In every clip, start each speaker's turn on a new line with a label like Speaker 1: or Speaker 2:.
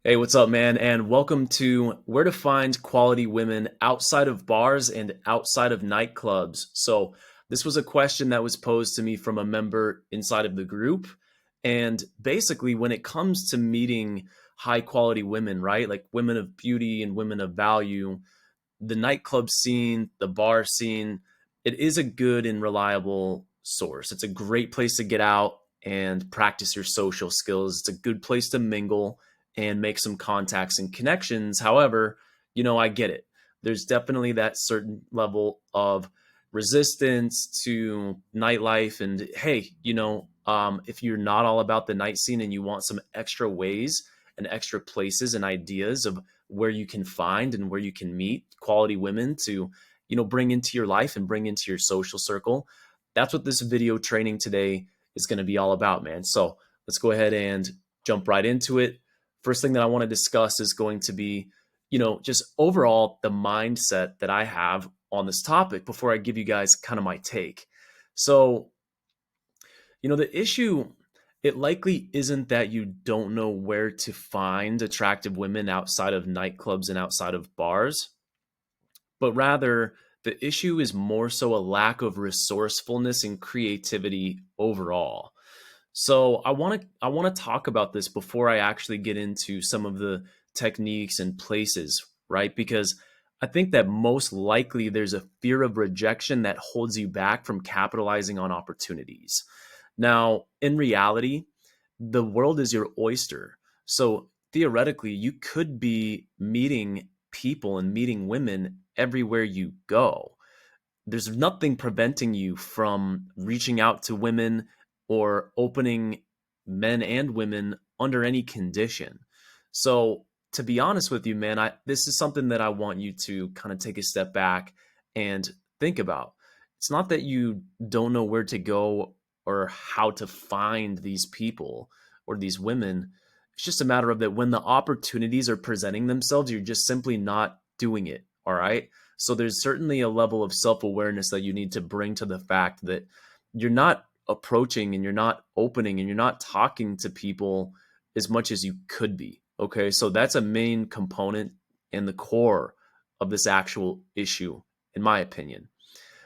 Speaker 1: Hey, what's up, man? And welcome to Where to Find Quality Women Outside of Bars and Outside of Nightclubs. So, this was a question that was posed to me from a member inside of the group. And basically, when it comes to meeting high quality women, right? Like women of beauty and women of value, the nightclub scene, the bar scene, it is a good and reliable source. It's a great place to get out and practice your social skills. It's a good place to mingle and make some contacts and connections. However, I get it. There's definitely that certain level of resistance to nightlife. And hey, if you're not all about the night scene and you want some extra ways and extra places and ideas of where you can find and where you can meet quality women to, bring into your life and bring into your social circle. That's what this video training today is going to be all about, man. So let's go ahead and jump right into it. First thing that I want to discuss is going to be, just overall the mindset that I have on this topic before I give you guys kind of my take. So, the issue, it likely isn't that you don't know where to find attractive women outside of nightclubs and outside of bars, but rather the issue is more so a lack of resourcefulness and creativity overall. So I want to talk about this before I actually get into some of the techniques and places, right? Because I think that most likely there's a fear of rejection that holds you back from capitalizing on opportunities. Now, in reality, the world is your oyster. So theoretically, you could be meeting people and meeting women everywhere you go. There's nothing preventing you from reaching out to women or opening men and women under any condition. So, to be honest with you, man, this is something that I want you to kind of take a step back and think about. It's not that you don't know where to go or how to find these people or these women. It's just a matter of that when the opportunities are presenting themselves, you're just simply not doing it. All right. So there's certainly a level of self-awareness that you need to bring to the fact that you're not approaching and you're not opening and you're not talking to people as much as you could be. Okay. So that's a main component and the core of this actual issue, in my opinion.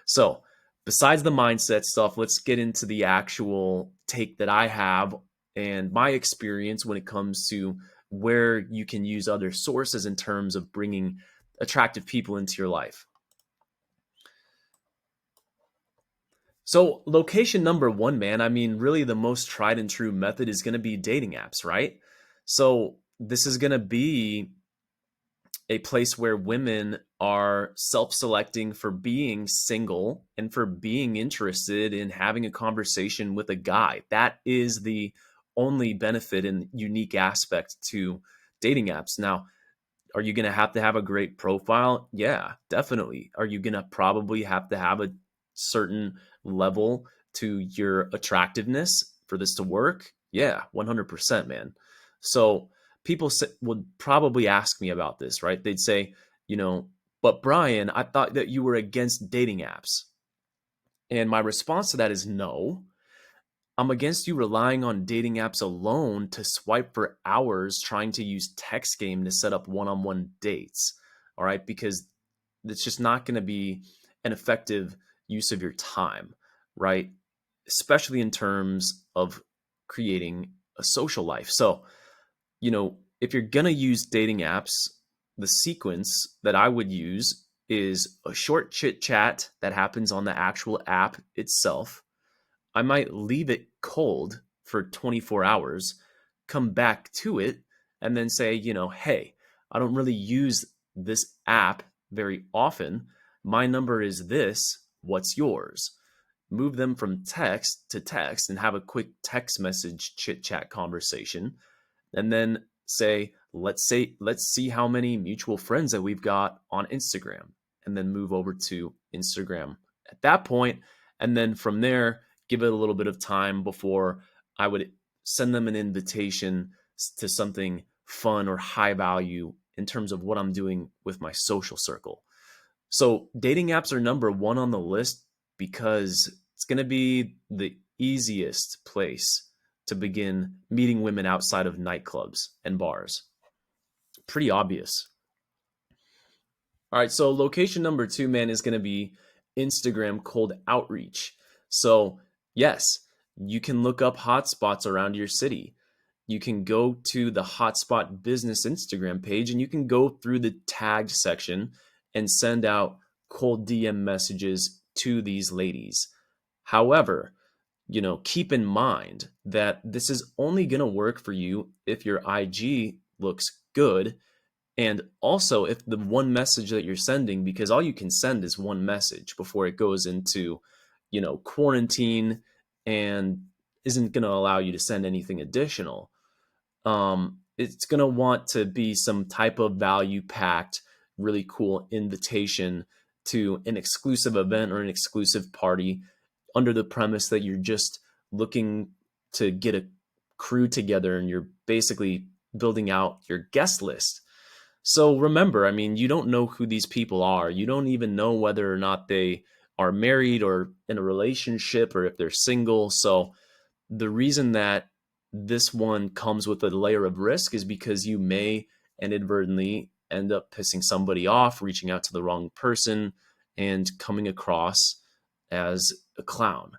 Speaker 1: So, besides the mindset stuff, let's get into the actual take that I have and my experience when it comes to where you can use other sources in terms of bringing attractive people into your life. So, location number one, man, I mean, really the most tried and true method is going to be dating apps, right? So, this is going to be a place where women are self-selecting for being single and for being interested in having a conversation with a guy. That is the only benefit and unique aspect to dating apps. Now, are you going to have a great profile? Yeah, definitely. Are you going to probably have to have a certain level to your attractiveness for this to work? Yeah, 100%, man. So people would probably ask me about this, right? They'd say, but Brian, I thought that you were against dating apps. And my response to that is no. I'm against you relying on dating apps alone to swipe for hours trying to use text game to set up one-on-one dates. All right, because it's just not going to be an effective use of your time, right? Especially in terms of creating a social life. So, if you're going to use dating apps, the sequence that I would use is a short chit chat that happens on the actual app itself. I might leave it cold for 24 hours, come back to it, and then say, hey, I don't really use this app very often. My number is this. What's yours? Move them from text to text and have a quick text message chit chat conversation. And then let's see how many mutual friends that we've got on Instagram, and then move over to Instagram at that point. And then from there, give it a little bit of time before I would send them an invitation to something fun or high value in terms of what I'm doing with my social circle. So dating apps are number one on the list because it's going to be the easiest place to begin meeting women outside of nightclubs and bars. pretty obvious. All right, so location number two, man, is going to be Instagram cold outreach. So, yes, you can look up hotspots around your city. You can go to the hotspot business Instagram page and you can go through the tagged section and send out cold DM messages to these ladies. However, keep in mind that this is only going to work for you if your IG looks good. And also, if the one message that you're sending, because all you can send is one message before it goes into, quarantine and isn't going to allow you to send anything additional. It's going to want to be some type of value packed, really cool invitation to an exclusive event or an exclusive party under the premise that you're just looking to get a crew together and you're basically building out your guest list. So remember, I mean, you don't know who these people are. You don't even know whether or not they are married or in a relationship or if they're single. So the reason that this one comes with a layer of risk is because you may inadvertently end up pissing somebody off, reaching out to the wrong person, and coming across as a clown.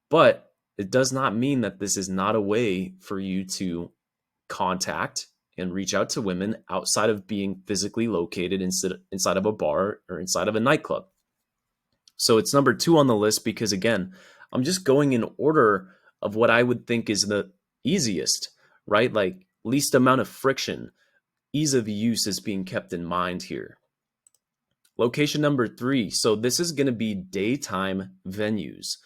Speaker 1: But it does not mean that this is not a way for you to contact and reach out to women outside of being physically located inside of a bar or inside of a nightclub. So it's number two on the list because, again, I'm just going in order of what I would think is the easiest, right? Like least amount of friction, ease of use is being kept in mind here. Location number three. So this is going to be daytime venues.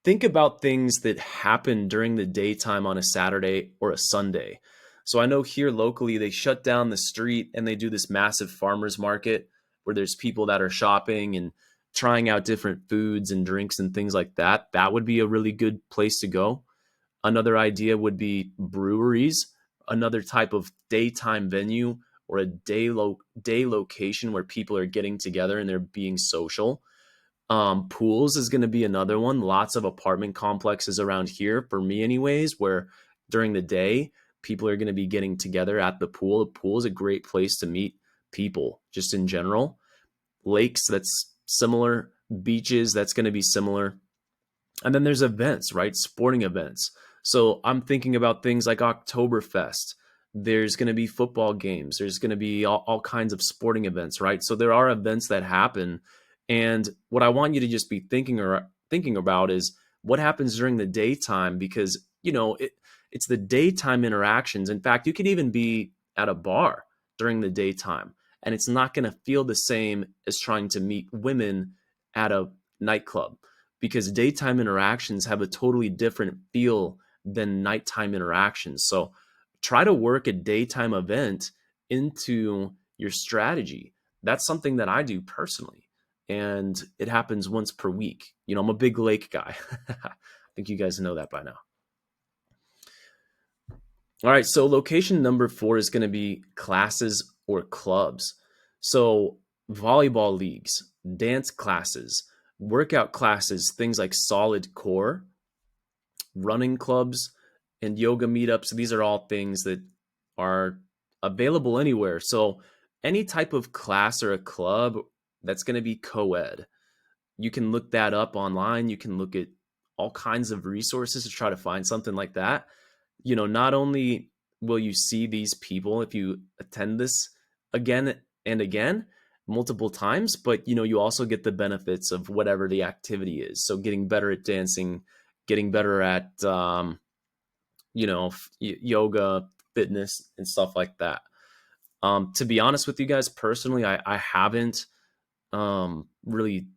Speaker 1: Think about things that happen during the daytime on a Saturday or a Sunday. So I know here locally, they shut down the street and they do this massive farmers market where there's people that are shopping and trying out different foods and drinks and things like that. That would be a really good place to go. Another idea would be breweries, another type of daytime venue or a day location where people are getting together and they're being social. Pools is going to be another one. Lots of apartment complexes around here, for me anyways, where during the day, people are going to be getting together at the pool. The pool is a great place to meet people just in general. Lakes, that's similar. Beaches, that's going to be similar. And then there's events, right? Sporting events. So I'm thinking about things like Oktoberfest. There's going to be football games. There's going to be all kinds of sporting events, right? So there are events that happen. And what I want you to just be thinking about is what happens during the daytime, because, it's the daytime interactions. In fact, you could even be at a bar during the daytime, and it's not going to feel the same as trying to meet women at a nightclub, because daytime interactions have a totally different feel than nighttime interactions. So try to work a daytime event into your strategy. That's something that I do personally, and it happens once per week. I'm a big lake guy. I think you guys know that by now. All right, so location number four is going to be classes or clubs. So volleyball leagues, dance classes, workout classes, things like solid core, running clubs, and yoga meetups. These are all things that are available anywhere. So any type of class or a club that's going to be co-ed, you can look that up online. You can look at all kinds of resources to try to find something like that. Not only will you see these people if you attend this again and again, multiple times, but you also get the benefits of whatever the activity is. So getting better at dancing, getting better at yoga, fitness, and stuff like that. To be honest with you guys, personally, I haven't really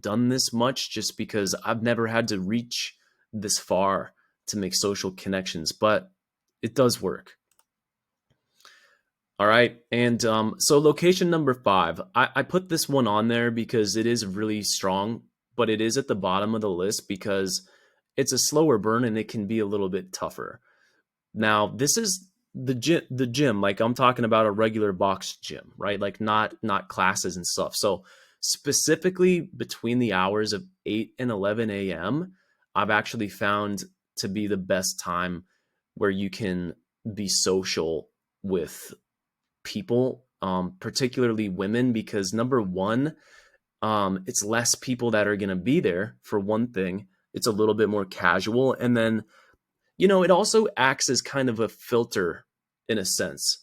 Speaker 1: done this much, just because I've never had to reach this far to make social connections, but it does work. All right. And so location number five, I put this one on there because it is really strong, but it is at the bottom of the list because it's a slower burn and it can be a little bit tougher. Now, this is the gym, like I'm talking about a regular box gym, right? Like not classes and stuff. So specifically between the hours of 8 and 11 a.m., I've actually found to be the best time where you can be social with people, particularly women, because number one, it's less people that are going to be there for one thing. It's a little bit more casual. And then, it also acts as kind of a filter in a sense,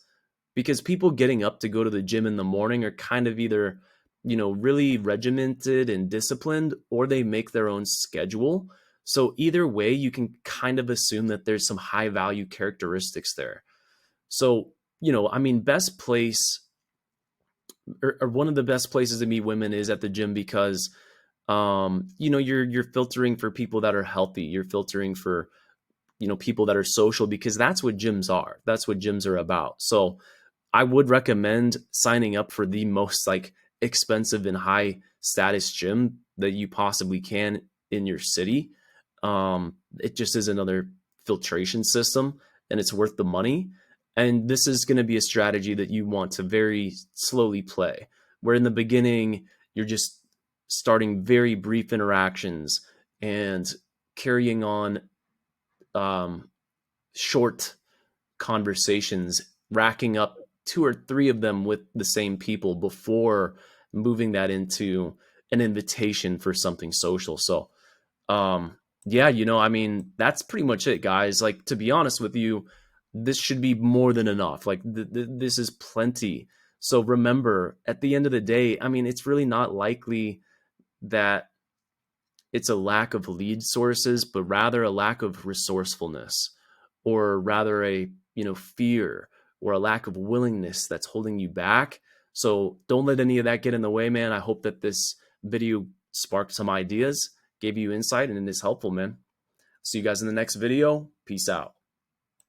Speaker 1: because people getting up to go to the gym in the morning are kind of either, really regimented and disciplined, or they make their own schedule. So either way, you can kind of assume that there's some high value characteristics there. So, I mean, best place, or one of the best places to meet women is at the gym, because you're filtering for people that are healthy. You're filtering for, people that are social, because that's what gyms are. That's what gyms are about. So I would recommend signing up for the most like expensive and high status gym that you possibly can in your city. It just is another filtration system, and it's worth the money. And this is going to be a strategy that you want to very slowly play, where in the beginning, you're just starting very brief interactions and carrying on short conversations, racking up two or three of them with the same people before moving that into an invitation for something social. So, yeah, I mean, that's pretty much it, guys. Like, to be honest with you, this should be more than enough. Like, this is plenty. So remember, at the end of the day, I mean, it's really not likely that it's a lack of lead sources, but rather a lack of resourcefulness, or rather a, fear, or a lack of willingness that's holding you back. So don't let any of that get in the way, man. I hope that this video sparked some ideas, gave you insight, and is helpful, man. See you guys in the next video. Peace out.